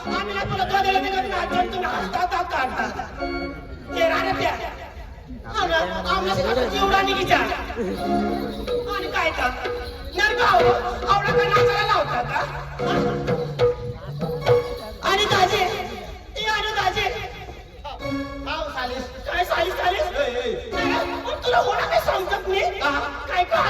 आम्ही ना तुला दोघांना निघत ना तुम्ही हसता काढता ते राहण्यात द्या आम्हाला जेवढा निघीचा आणि काय का नाही भाऊ आवडा का नाचायला लावता का आणि दाजे ते आणि दाजे काय सालीस तुला होणार काय सांगतात मी काय का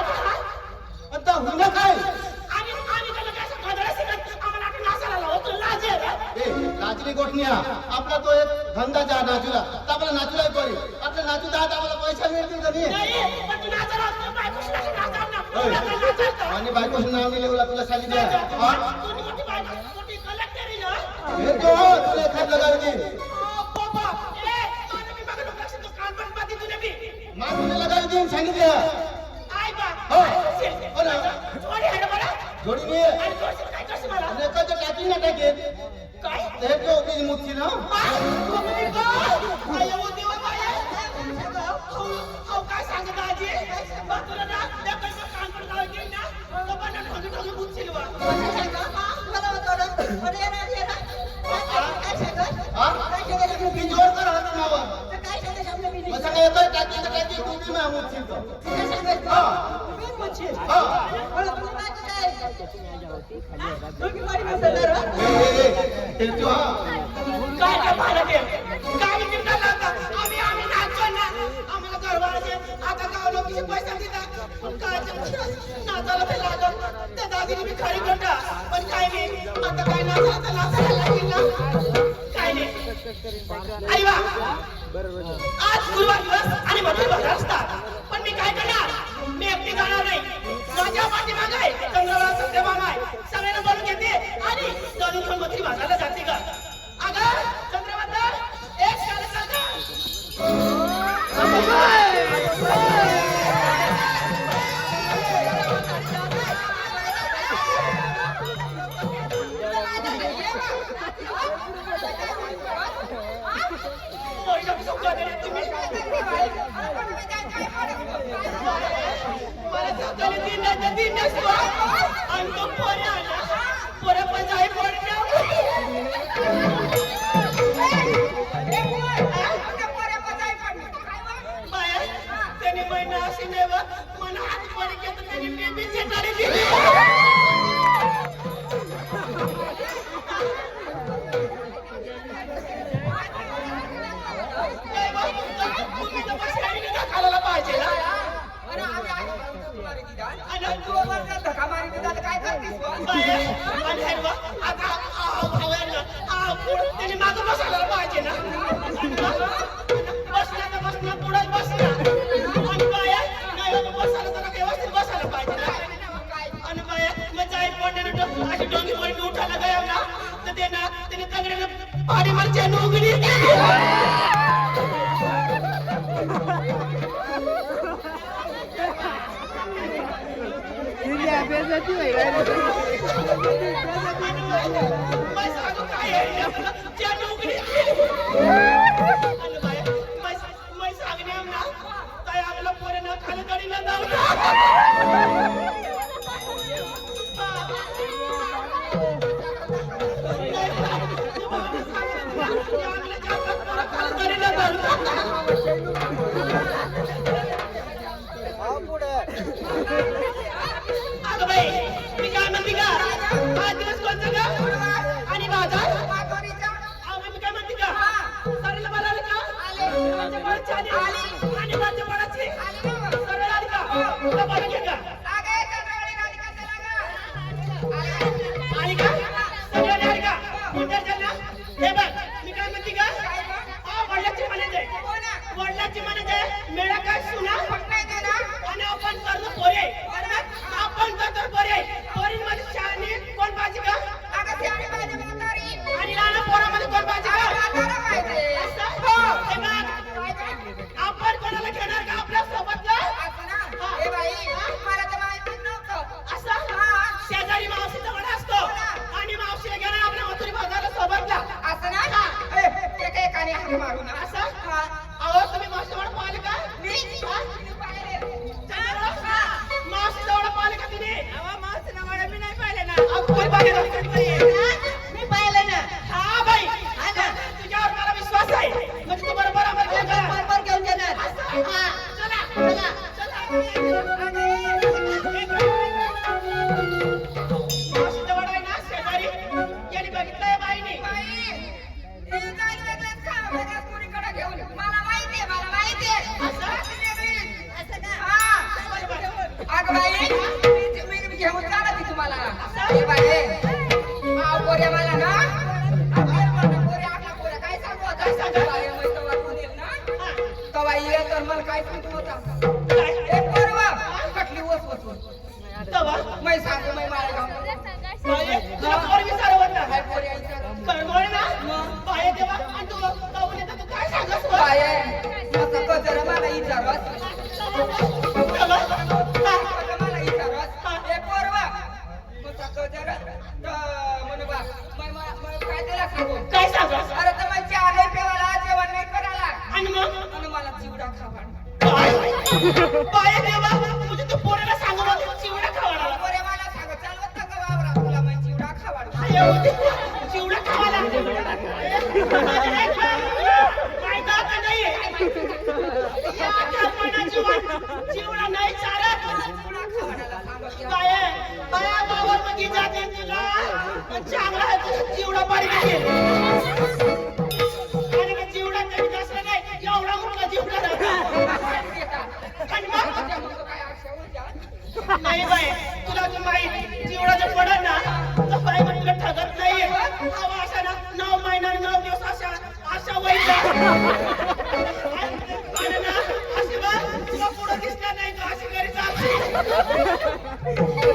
आता होणं काय आणि त्याला काय साधायला शिकत आम्हाला आता नाचायला लावतो लाज आहे नाचली गोठण्या आपला तो एक धंदा जा नाचूला तर आपला नाचूला करी आपल्या नाचू दात आम्हाला पैसा मिळतील का नाही पण तू नाचायला असतो बायकोशी नाचायला आणि बायकोचं नाव नाही लिहूला तुला सांगितलं तू मोठी बायको मोठी कलेक्टर आहे ना हे तो तुला एखाद लगावती बाबा ए मला मी बघा लक्ष तो कान पण पाती तुला बी मा तुला लगावती सांगितलं आय बा हो हो ना जोडी आहे ना मला जोडी नाही आणि जोडी काय करते मला आणि एखादं टाकी ना टाकेत काय हे तो उभी मुक्ती ना काय सांगत आजी तुला ना त्या पैसा कान पण लावायचे ना तो पण ठोकी ठोकी बुचशील बा मी जोर कर हात नावा मग सांगा येतोय टाकी तर टाकी उभी मा मुक्ती तो काय काय पाहिलं ते काय निघता लागला आम्ही नाचतो ना आम्हाला गरबाचे आता गाव लोकांचे पैसा देतात काय नाचायला ते लागल त्या दादीने मी खरी करता पण काय नाही आता काय नाचायला लागेल ना काय नाही आई बा आज गुरुवार दिवस आणि मधुर बाजार असतात पण मी काय करणार मी एकटी जाणार नाही माझ्या पाठीमागे आहे चंद्रबाबा सत्यभामा आहे सगळ्यांना बोलून घेते आणि दोन्ही घेऊन मधुरी बाजारला जाते का अगं चंद्रबाबा एक त्याने महिना अशी नाही मला हात पडी घेत त्यांनी खायला पाहिजे ना त्याने मागं बसायला पाहिजे ना बसला तर बसला पुढे बसला आणि बाया नाही बसायला तर व्यवस्थित बसायला पाहिजे ना आणि बाया मग जाई पडण्यानं अशी डोंगी पडली उठायला गया ना तर ते ना त्याने तंगड्यानं पाडी मारच्या नोगडी अगं बाई मी काय म्हणते का हा दिवस कोणता का आणि बाजार मी काय म्हणते का सरीला बोलावलं का आणि माझ्या बाळाची सरळ आली का तुला बोलून घे का आली का सगळ्यांनी आली का मुंडरच्या हे बघ मी काय म्हणते का वडिलाची म्हणायचे वडिलाची म्हणायचे मेळा काय सुना आणि आपण करणं पोरे आपण करतो पोरे पोरींमध्ये शाळेने कोण पाहिजे का आणि लहान पोरामध्ये कोण पाहिजे का आपण कोणाला घेणार का आपल्या सोबत शेजारी मावशी जवळ असतो आणि मावशीला घेणार आपल्या मथुरी बाजारला सोबतला असं ना असं अहो तुम्ही मावशी जवळ पाहिले का मावशी जवळ पाहिले का तुम्ही मावशी जवळ मी नाही पाहिले ना कोण पाहिले मी पाहिले ना हा ए बाई आव पोऱ्या मला ना पोऱ्या काय सांगू आता बाई मग तवा कोणील ना तवा ये तर मला काय सांगू होता ए पोरवा कटली वस तवा मै सांगू मै माळे गाव बाये तुला पोर विचारत होता काय पोऱ्या विचार कळवळ ना बाये देवा आणि तू ताऊने तर काय सांगस बाई मग कजर मला विचारत तवा मला विचारत ए पोरवा मग कजर म्हणून बा मै काय त्याला सांगू काय सांगस अरे तर मग चहा नाही पेवाला जेवण नाही करायला आणि मग आणि मला चिवडा खावा बाये देवा म्हणजे तू पोराला सांगू मग चिवडा खावाला पोरे मला सांग चालवत का बाबरा तुला मग चिवडा खावा चिवडा खावाला काय दात नाही या कापणाची वाट चिवडा नाही चालत चिवडा खावाला सांग बाये बाया बावर मध्ये जाते तुला चांगला आहे तुझा चिवडा पाडी आणि का चिवडा कमी असला नाही एवढा मोठा चिवडा आणि मग नाही बाय तुला तर माहित चिवडा जर पडत ना तर बाय म्हटलं ठगत नाहीये हवा असा ना 9 महिना 9 दिवस अशा वैदा आणि ना अशी बा तुला पुढं दिसणार नाही का अशी घरी चालते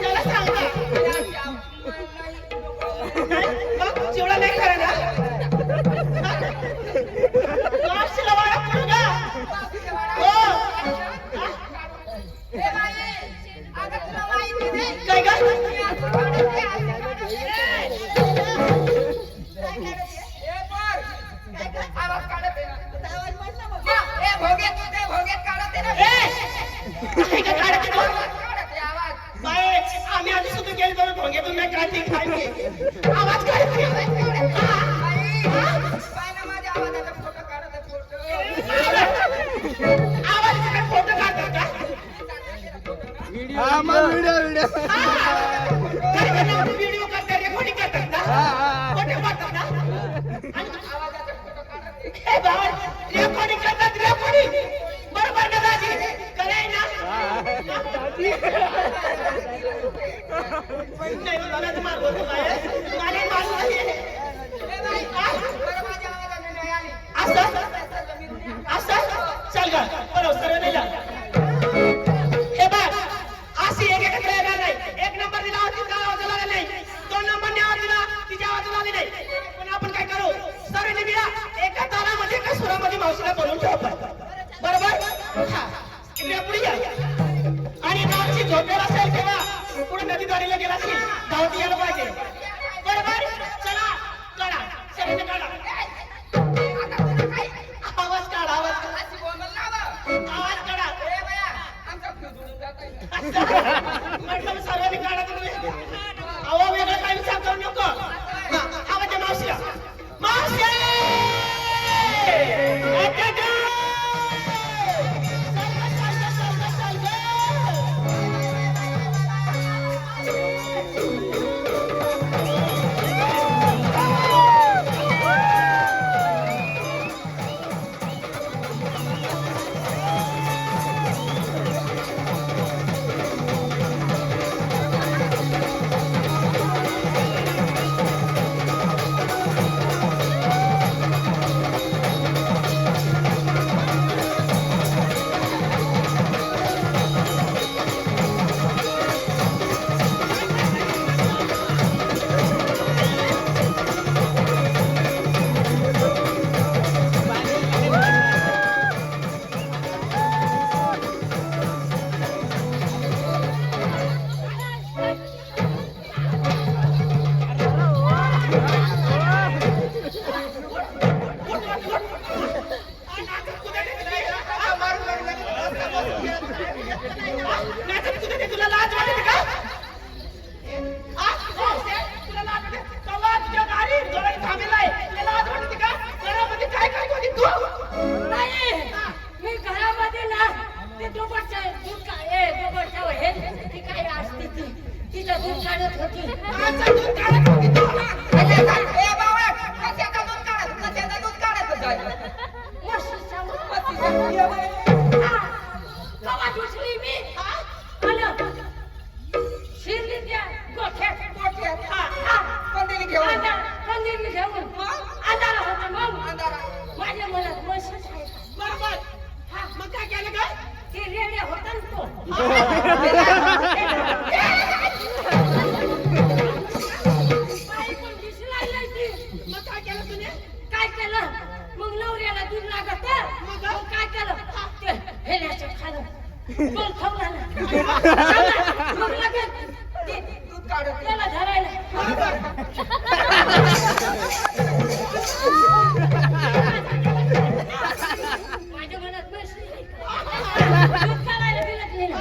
त्याला सांगा मग चिवडा नाही करा ना मावशीला वाडा पुढं का हो काय ग आम्ही आधी सुद्धा गेलो तर भोंग्यातून नाही काढली खायची आवाज काढते आवाज फोटो काढतात का व्हिडिओ करतात रेकॉर्डिंग करतात ना फोटो काढतात ना हे बाबा रेकॉर्डिंग करतात रेकॉर्डिंग बरोबर ना दाजी कराय ना नाही मला तर मार बोलतो काय मला मार नाही असं चल गा बरोबर सर्व नाही जा हे बघ अशी एक येणार नाही 1 नंबर दिला तिचा आवाज आला नाही 2 नंबर न्यावा दिला तिच्या आवाज आला नाही पण आपण काय करू सर्व निघा एका तालामध्ये एका सुरामध्ये मावशीला बोलून ठेवू बरोबर हा इकडे पुढे या आणि मावशी झोपेला असेल तेव्हा पुढे नदी दारीला गेला असेल धावती यायला पाहिजे बरोबर चला काढा सगळ्यांनी काढा आवाज काढा आवाज काढा म्हटलं सर्वांनी काढा तुम्ही आवा वेगळं काही विचार करू नको आवाज द्या मावशीला मावशी तुला लाज वाटते का तुला लाज वाटते तवा तुझ्या गाडी जोरात थांबेलाय तुला लाज वाटते का घरामध्ये काय काय होती तू नाही मी घरामध्ये ना ते दोघांच्या दूध काय दोघांच्या हे ती काय असते ती तिचं दूध काढत होती काचा दूध काढत होती तू ए बाबा कशाचं दूध काढत जाय म्हशीच्या पतीच्या कवा दुसरी मी आलं शिरली त्या गोठ्यात माझ्या मनात बसली नाही का? दूध काढायला बिलकली ना.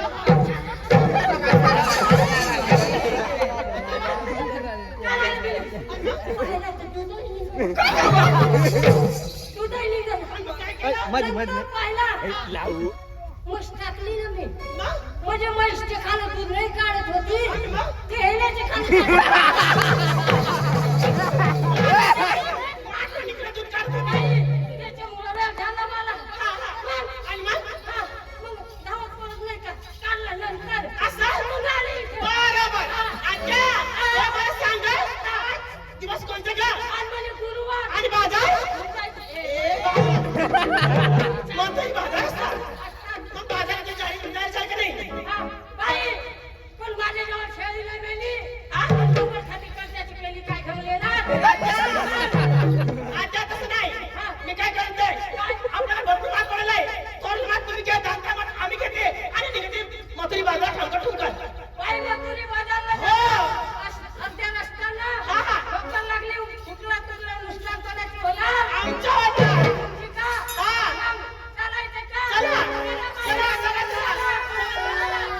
काढायला बिलकली. पाहिलं तर दूधही निघालं. दूधही निघालं. नंतर पाहिला. म्हैस टाकली ना मी. म्हणजे म्हैसच्या खाली दूध नाही काढत होती, ते हेल्याच्या खाली त्याच्यामुळं वेळ झाला मला. मग धावत पडत नाही का? काढलं नंतर मग आली इथे. दिवस कोणते का आज म्हणजे गुरुवार. आणि बाजार मग कोणताही बाजार असतात मग बाजाराची जाळी जायचं का नाही बाई, पण माझ्याजवळ शेळी नाही मेली. लोकांसाठी कर्जाची पेली काय ठेवले ना. आता तसं नाही मी काय करतोय आपल्याला भरपूर माल पडलाय थोडं माल तुम्ही घ्या दांता माल आम्ही घेते आणि निघते मथुरी बाजार ठोकर बाई मथुरी बाजारला हो. सध्या नसताना हा. ठोकर लागली, फुटला तुटला नुकसान कोणाची होणार? आमच्या होणार. तुमची का? हा. मग चालायचं का? चला. चला, चला, चला, चला.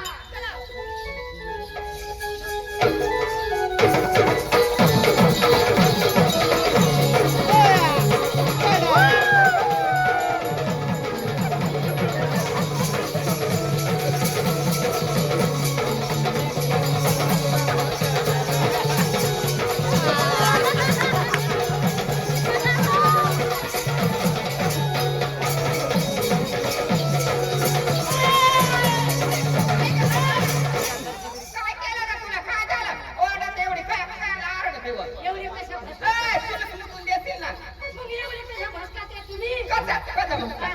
काय केलं रे तुला? काय झालं? ओरडत एवढी काय आरडत एवढं? एवढे कशा भसका? तुला लुकून देतील ना. मग एवढे कशा भसका त्या तुम्ही? कसं म्हणता?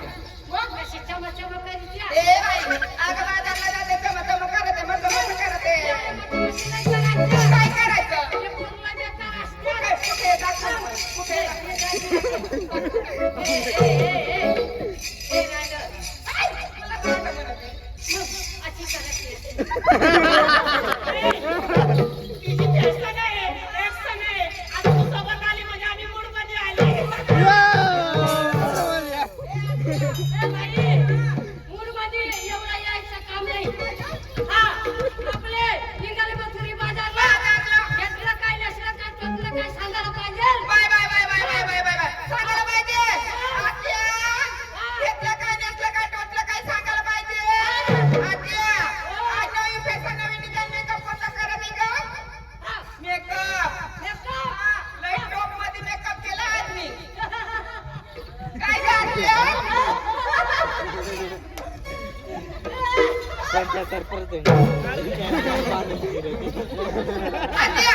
मग कशी चमचम करीत्या? ए बाई, अगं बाजारला जाते, चमचम करते, मचमच करते. नाही करायचं. काय करायचं? हे पूर्ण बेकार असतं. कुठे दाखव? कुठे? हे राहिलं. मला काय म्हणत आहे? मग अशी करायची. तिची टेस्ट नाही टेस्ट नाही आता तू सोबत आली म्हणजे आम्ही मूडमध्ये आली ए बाई, मूडमध्ये एवढा यायचं काम नाही. हा, आपले निघाले मथुरी बाजारला. घेतलं काय नसलं काय टोचलं काय सांगायला पाहिजे. Bye bye bye bye bye bye bye bye सांगायला पाहिजे. आत्या, घेतलं काय नसलं काय टोचलं काय सांगायला पाहिजे. आत्या, आज नवीन फॅशन नवीन डिझाईन मेकअप कोणता करत आहे गं? हा, मेकअप. लेकरं. लई टॉप मध्ये मेकअप केला आज मी. काय गं आत्या? आत्या,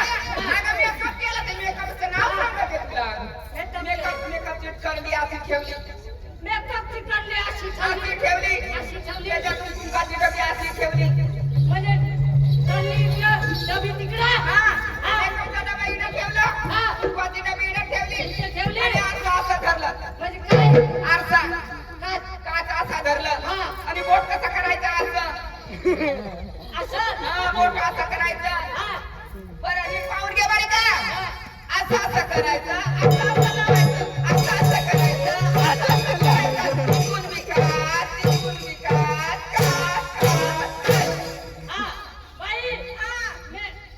अगं मेकअप केला ते मेकअपचं नाव सांगा ते तुला. मेकअपची करडी अशी ठेवली. मेकअपची कडली अशी अशी ठेवली. ठेवली. अशी ठेवली. त्याच्यातून कुंकाची डबी अशी ठेवली. म्हणजे कडली इकडं, डबी तिकडं. मेकअपचा डबा इकडे ठेवला. हा. कुंकाची डबी इकडे ठेवली. इकडे ठेवली. आणि आरसा असा धरला. म्हणजे काय? आरसा. काय? काच असा धरला. हा. आणि बोट कसा करायचा आरसा? असं? हा, बोट असा करायचा. हा. बरं नीट पाहून घे बरं का. असं करायचं. असं लावायचं. असं करायचं. असं करायचं. तिकून विकास, तिकून विकास. कास. हा. बाई,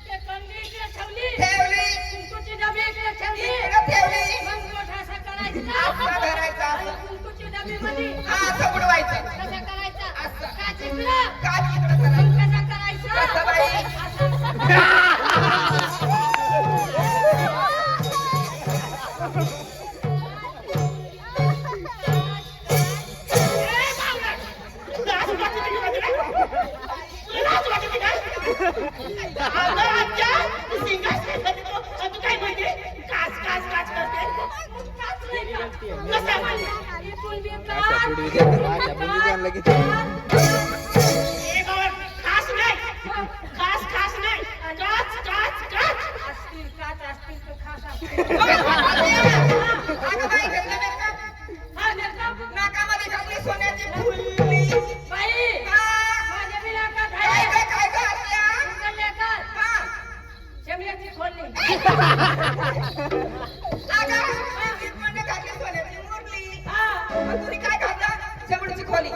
ते कडली इकडे ठेवली. ठेवली. कुंकूची डबी इकडे ठेवली. इकडे ठेवली. मग बोट असं करायचं. असं धरायचं असं. आणि कुंकूची डबीमध्ये हा, असं बुडवायचं. कसं करायचं? असं. काच इकडं. काच इकडे करायचं. मग कसं करायचं? कसं बाई? असं. लाज वाटते की नाही तुला? लाज वाटते का अगं आत्या तू सिंगाच काय करते तू काय म्हणते काच काच काच करते काच नाही का? कसं म्हणते इथून बी काच. ए बाबा खास नाही खास खास नाही काच काच काच असतील काच असतील तर खास असतील. अगं बाई, घेतलं मेकअप. हा, लेकरं. नाकामध्ये घातली सोन्याची फुलली. बाई, हा. माझ्या बिलाकात काय आहे. गं, काय गं आत्या? तुमचं लेकरं हा. शेमल्याची खोलली. अगं, ती म्हणजे घातली सोन्याची मुरली. हा. मग तुम्ही काय घातलं? शेवटची खोली.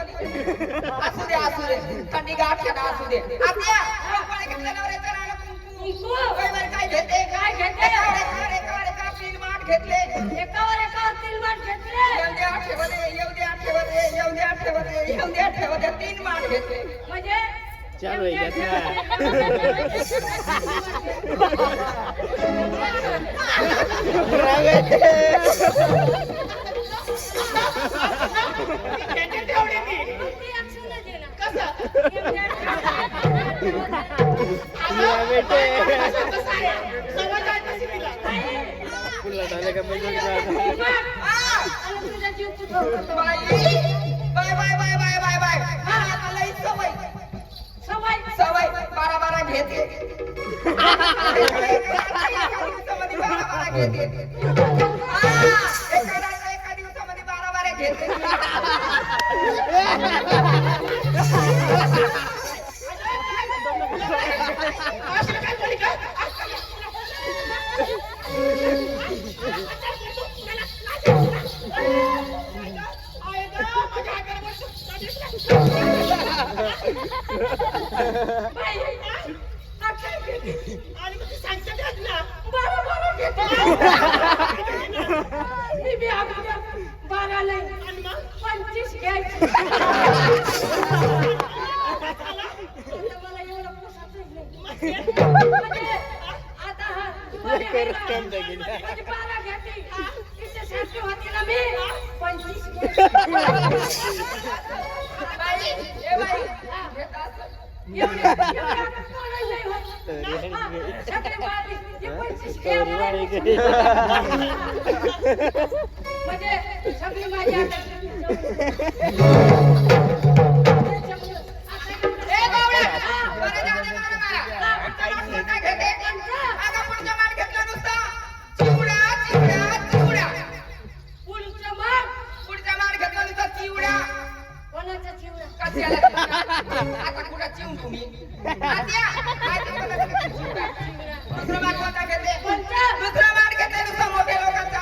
असू दे. थंडी गाठ खेळा असू दे. आत्या, कोणी घेतलं नवऱ्याचं राहणं कुंकू? कुंकू. वैभव काय घेते? काय घेते? एका तीन माठ घेतले. एकावर तिलवाट घेतले. येऊ द्या ठेवते. 3 माठ घेतले. म्हणजे चालू आहे का? त्याची तेवढी ती. ती action नाही देणार. कसं? बेटे कसं आहे? समज आहे तशी तिला. पुन्हा झालं का म्हणजे आणि तुझा जीव कुठं होता? बाय. आता लई सवय. सवय 12 घेते. एका दिवसामध्ये 12 घेते. एका दिवसामध्ये 12 घेते. असं काय कोणी काय? आहे का? माझ्या हाताला बसून. बाई, अक्षय घेते. आणि मग ती सांगते त्यात ना. बारा घेते. मी बी अगोदर 12 नाही. आणि मग 25 घ्यायची. आता मला एवढं पोसायचंच नाही. म्हणजे आता हा तुम्हाला आहे ना, म्हणजे 12 घेते. तिच्यासारखी होती ना मी 25 घ्यायची. बाई. घेत असं. एवढी आता कोणाला नाही होत. हा, सगळे मारली. ते 25 घ्यायला. म्हणजे सगळी माझी आता ए बावळे, बरं जाऊ दे मला. काय घेते? अगं पुढच्या माठ घेतलं नुसतं. चिवडा. पुढचं मग पुढच्या माठ घेतलं नुसतं चिवडा. कोणाचा चिवडा? कशाला? आता कुठं चिवून तुम्ही? आत्या, काय ते मला चिवडा? दुसरं माठ कोणता घेते? दुसरं माठ घेते नुसतं मोठ्या लोकांचा.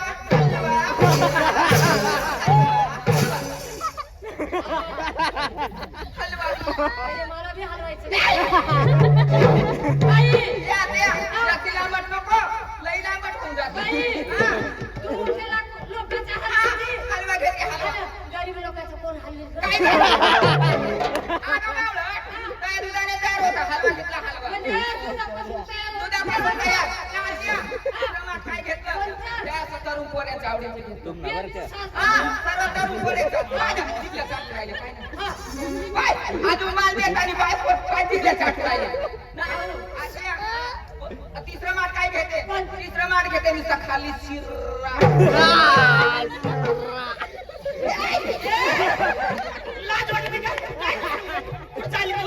हलवा. अरे मला बी हलवायचं बाई, या जास्ती लांबट नको. लई लांबट होऊन जाते. बाई, तू उठलेला लोकांचा हलवायची. हलवा घेते हलवा. गरीब लोकांचं कोण हलवील गं? काय झालं? अगं बावळट, काय दुधाने तयार होता हलवा घेतला हलवा. म्हणजे दुधापासून तयार होतं. दुधापासून तयार. आत्या, दुसरं माठ काय घेतलं? त्या असं तरुण पोऱ्याच्या आवडीचं घेतलं. हा, सर्व तरुण पोऱ्याचं. माझ्या जिभल्या चाटून राहिले, काय नाही. बाय, अजून माल देत आणि बायको काय जिभल्या चाटून राहिले. नाही, आत्या, तिसरं माठ काय घेते? तिसरं माठ घेते नुसतं खाली शिरा. लाज वाटते का? कुठं चालली तू?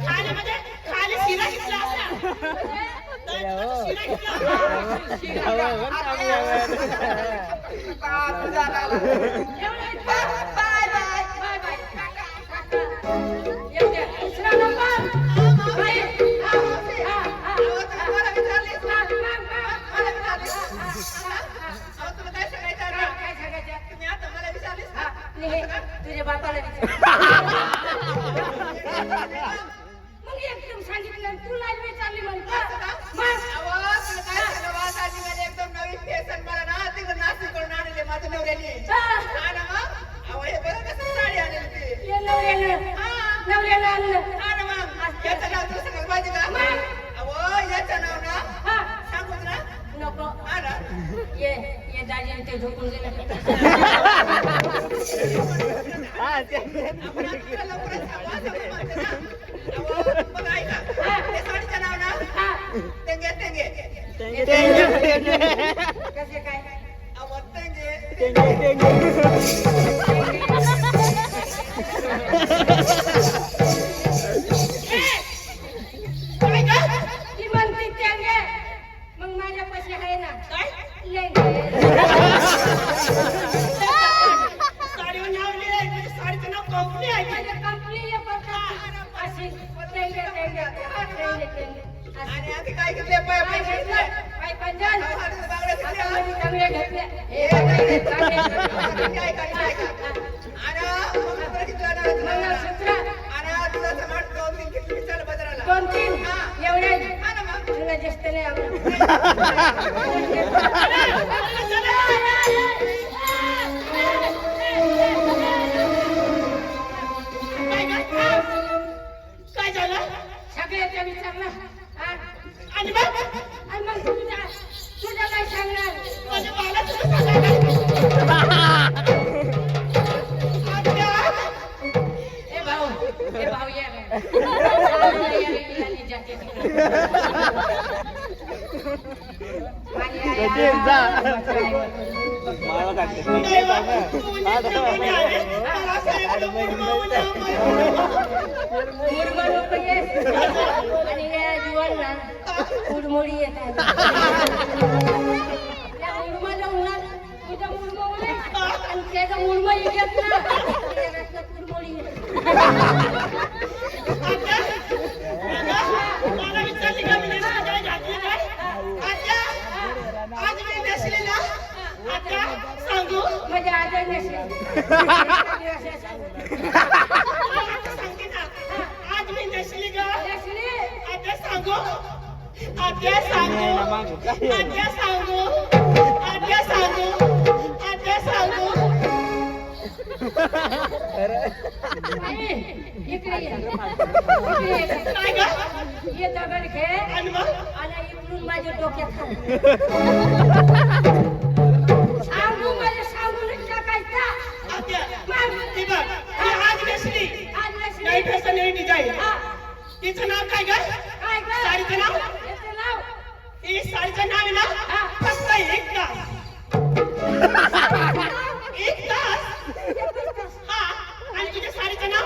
खाली म्हणजे खाली शिरा घेतला असता. शिरा घेतला. Bye bye. येऊ दे. दुसरा नंबर. बाई, हा, हा, हा. मला विचारलीस ना? मला विचारलीस? अहो, तुला काय सांगायचं आहे? काय सांगायचं? तुम्ही आता मला विचारलीस ना? नाही, तुझ्या बापाला विचार. मग एकदम सांगितलं तू नाही विचारली म्हणता मग अहो, तुला काय झालं? वासाजीमध्ये एकदम नवीन फेसन मला ना तिकडं नाशिकवरून आणले माझ्या नवऱ्याने. हा ना मग? अहो, हे बरं कसं साडी आणली ती. ये नवऱ्याला आणलं. हा ना मग? याचं नाव तुला सांगायला पाहिजे का? अहो, याचं नाव ना हा, सांगूच ना? नको. हा ना? ये दाजीने ते झोपून गेलं. आपण तुला लवकरच सांगू असं म्हणते ना. अहो, मग ऐका. त्या साडीचं नाव ना? हा, टेंगे. कसे काय? अहो, टेंगे. काय गं? ती म्हणते त्यांगे. मग माझ्या पैसे आहे ना काय? लेंगे. साडीवर नाव लिहिलंय म्हणजे साडीचं नाव कंपनी आहे. माझ्या कंपनी ये पडतात अशी लेंगे. हा काय काय आणि मंगळसूत्र किती आणायचं? मंगळसूत्र आणि तुला समाज 2-3 किती चल बाजाराला 2-3 एवढे हा ना मग तुला जास्त नाही आवडत. काय झालं सगळ्याचा विचारला हा? आणि मग आणि मग तुझा काय सांगणार? म्हणजे मला तुला सांगायला ए भाऊ ये रे. आणि जाते तिकडे. माझी आई सचिन, जा. आहे. मला काढते नाही बा, तू म्हणजे प्रेमाने आले. मला सांगितलं मुरमुर रुपये आणि या जीवांना मुरमुरी येतात. त्या मुरमाला उन्हात तुझं मुरम उडे आणि त्याचं मुरम येत ना त्याच्यात मुरमुरी येते. मला विचारली का मी नेसली काय घातली काय आत्या आज मी नेसली ना आत्या सांगू म्हणजे आजही नसेल. आता सांगते ना आज मी नेसली का आत्या सांगू आत्या सांगू आत्या सांगू आत्या सांगू आत्या सांगू इकडे ये. काय ग ये दगड घे आणि मग आणि इकडून माझ्या डोक्यात सांगू माझ्या सांगून टाकायचा. आत्या ती बघ ती आज नेसली आज नसेल. नाही फॅशन नाही डिझाईन हा, तिचं नाव काय ग काय गं? साडीचं नाव याचं नाव ही साडीचं नाव आहे ना फक्त एक तास एक तास हा आणि तुझ्या साडीचं नाव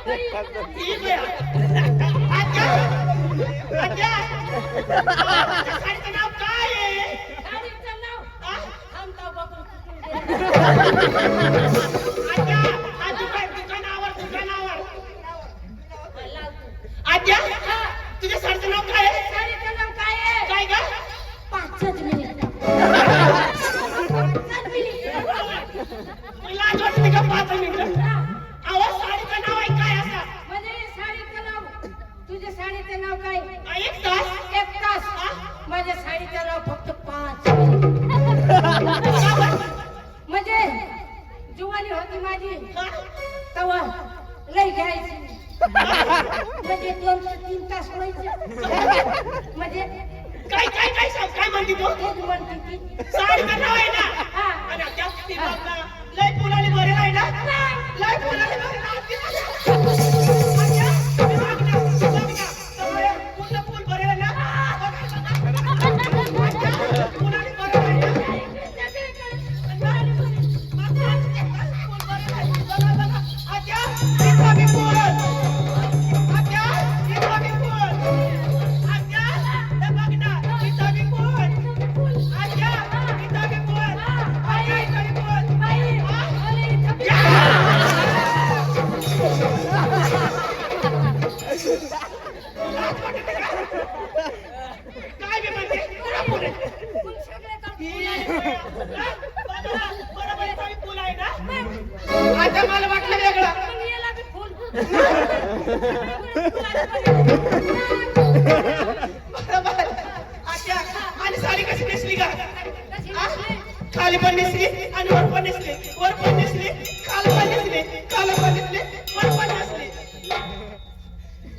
ही बया. आत्या आत्या तुझ्या साडीचं नाव काय आहे साडीचं नाव हा? थांबता बघून कुठून आत्या हा दुकानावर लावतो. आत्या तुझ्या साडीचं नाव काय आहे साडीचं नाव काय आहे? काय ग 5 मिनिट. 5 मिनिट. लाज वाटते का 5 मिनिटं आवाज साडीचं नाव आहे काय असा म्हणजे साडीचं नाव तुझ्या साडीचं नाव काय? एक तास 1 तास. माझ्या साडीचं नाव फक्त 5 मिनिट. म्हणजे जुवानी होती माझी तवा लई घ्यायची म्हणजे 2 ते 3 तास व्हायचे. म्हणजे काय काय काय सांग काय म्हणते तू तेच म्हणते ती. साडीचं नाव आहे ना हा. आणि त्या ती बाबा लय फुलाली भरेल आहे ना लय फुलाली भरेल आहे. आत्या, तुम्ही बघ ना, बघ ना. सगळे पूर्ण फुल भरेल आहे ना आत्या, फुलाली भरेल आहे ना फुल भरेल आहे. बघा, बघा. आत्या, इथं बी फुल. आत्या, इथं बी फुल. आत्या, हे बघ ना, इथं बी फुल. आत्या, इथं बी फुल. आत्या, इथं बी फुल. बाई, हा? अरे इथं बी- काय बी म्हणते पुढे पुढे फुल सगळे काम बरोबर आहे, चावी फुल आहे ना आता मला वाटलं वेगळं पण याला बी फुल. बरोबर अच्छा आणि साडी कशी नेसली का कशी हा? दिसली? खाली पण नेसली आणि वर पण नेसली वर पण नेसली खाली पण नेसली खाली पण नेसली वर पण नेसली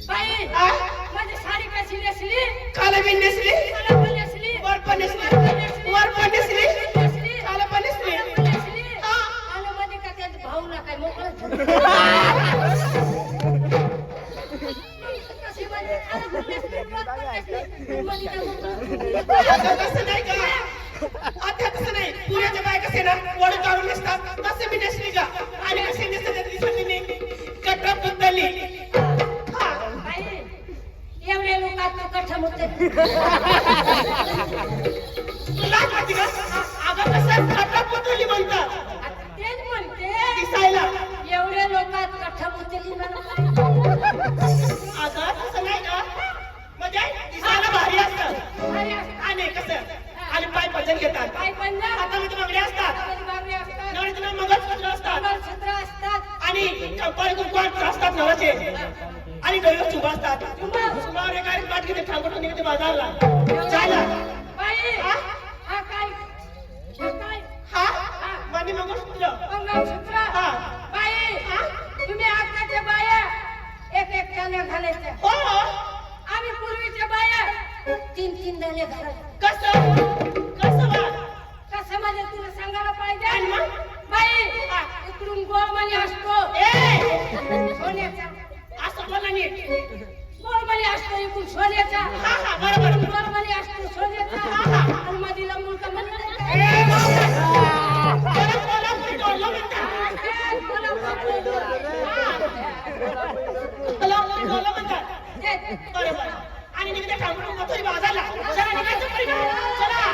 बाई, हा? माझी साडी कशी नेसली? खाली पण नेसली मला पण नेसली. वर पण नेसली वर पण नेसली नेसली. खाली पण नेसली मला पण नेसली. हा. आणि मध्ये का त्याचा भाऊ ना काय मोकळं कशी म्हणजे खाली पण नेसली, वर पण नेसली. मध्ये काय मोकळं. आता तसं नाही का आता तसं नाही पुण्याच्या बाय कसे ना वडू काढून नेसतात तसे मी नेसली का आणि कसे नेसतात दिसत नाही कट्टा पुतली हा बाई, एवढ्या लोकात तू कठम होते. तुला माहिती का अगं कसं कट्टा पुतली म्हणतात तेच म्हणते दिसायला एवढ्या लोकात कठम होते अगं तसं नाही का म्हणजे दिसायला भारी असतं आणि कसं आणि पाय पजन घेतात काय पण ना हातामध्ये बांगड्या असतात हातामध्ये बांगड्या असतात. नवराचे आणि डोळे चुबा असतात चुबावर एक आणि पाठ घेते ठाकून निघते बाजारला चायला बाई हा? हा काय हा मानी मंगळसूत्र मंगळसूत्र हा. बाई हा? तुम्ही आताच्या बाया एक एक दाणे घालायचे हो आम्ही पूर्वीच्या बाया तीन तीन दाणे घालायचे कसं बा कसं म्हणजे तुला सांगायला आणि पाहिजे मग? बाई इकडून गोळमणी असतो ए सोन्याचा असं बोला नीट गोळमणी असतो इकडून सोन्याचा हा, बरोबर. गोळमणी असतो सोन्याचा हा. आणि मधीला मुलगा म्हणलं ए, बोला, बोला, कोणी डोललं म्हणतात. डोललं म्हणतात. बरोबर. आणि निघते ठाकून मथुरी बाजारला चला निघायचं परिणाम चला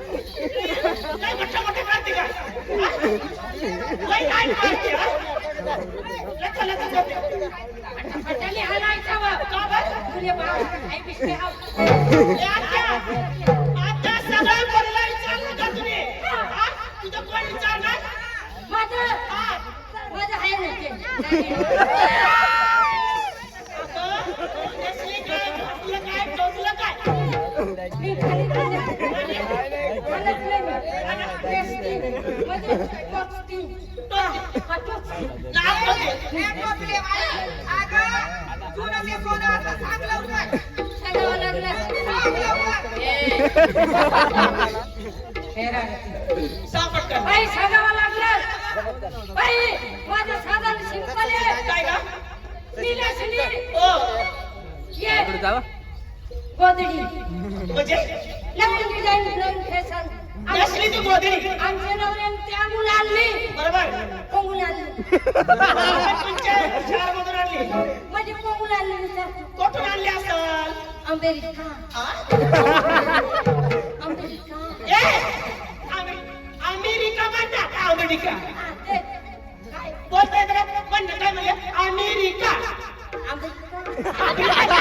लय मोठे काढते का लय काय काढते लय करते त्याने हालायचा वा का बरं? तुझे बाबा काही बिस्के हाव ए, आता सगळं पोरीला विचारलं का तुम्ही हा? तुझं कोण विचारणार माझं आहे ना ते नेसली काय घातलं काय टोचलं काय मी खाली खाल्लं नाही टेस्टी म्हणजे टोचती हा टोचती नाक टोचते. एक टोपली बाई. अगं, जुनं ते सोनं असं सांग लवकर. सांगावं लागलं सांग लवकर. सापट कर बाई सांगावं लागलं बाई माझं साधन सिंपल आहे काय का मी नसली ओ ये गोदडी म्हणजे नवीन डिझाईन नवीन फॅशन नेसली ती गोदरी आमच्या नवऱ्याने त्या मुलं आणली बरोबर कोंगून आणली तुमच्या शहरामधून आणली म्हणजे कोंगून आणली विचार कुठून आणली असल अमेरिका हा? अमेरिका ए अमेरिका म्हणतात अमेरिका हा, ते काय बोलताय तर पण काय म्हणजे अमेरिका अमेरिका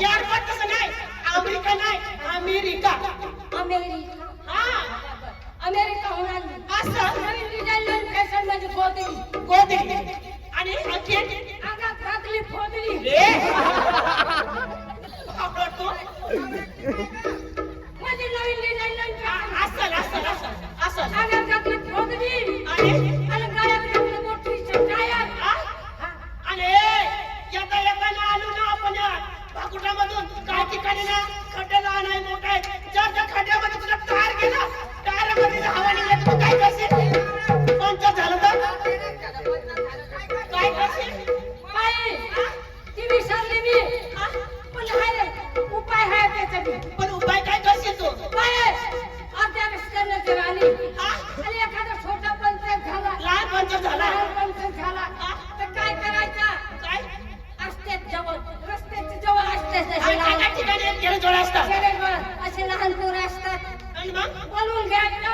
यार पण तसं नाही अमेरिका नाही अमेरिका अमेरिका हा अमेरिकाहून आणली असं नवीन डिझाईन नवीन फॅशन म्हणजे गोदडी गोदरी आणि आणखी अंगात घातली फोदली रे आवडतो म्हणजे नवीन डिझाईन नवीन फॅशन असल असल असल असल अंगात घातली फोदली आणि आणि गळ्यात घातली मोठी टायर हा? आणि येता येताना आलो ना आपण भाकुटामधून काय ठिकाणी ना खड्ड्याला नाही मोठा आहे जर त्या खड्ड्यामध्ये तुझा टायर गेला टायरामध्ये हवा निघाली तू काय करशील पंचर झालं तर काय करशील बाई ती विसरली मी पण हाय रे उपाय हाय त्याच्याकडे पण उपाय काय करशील तू बाई अर्ध्या रस्त्याने आली आणि एखादा छोटा पंचायत झाला लहान पंचर झाला लहान पंचायत झाला तर काय करायचं काय असतेच जवळ रस्त्याच्या जवळ असतेच आणि काय काय ठिकाणी एक गेलं जोड असतात असे लहान पोरं असतात आणि मग बोलवून घ्यायचं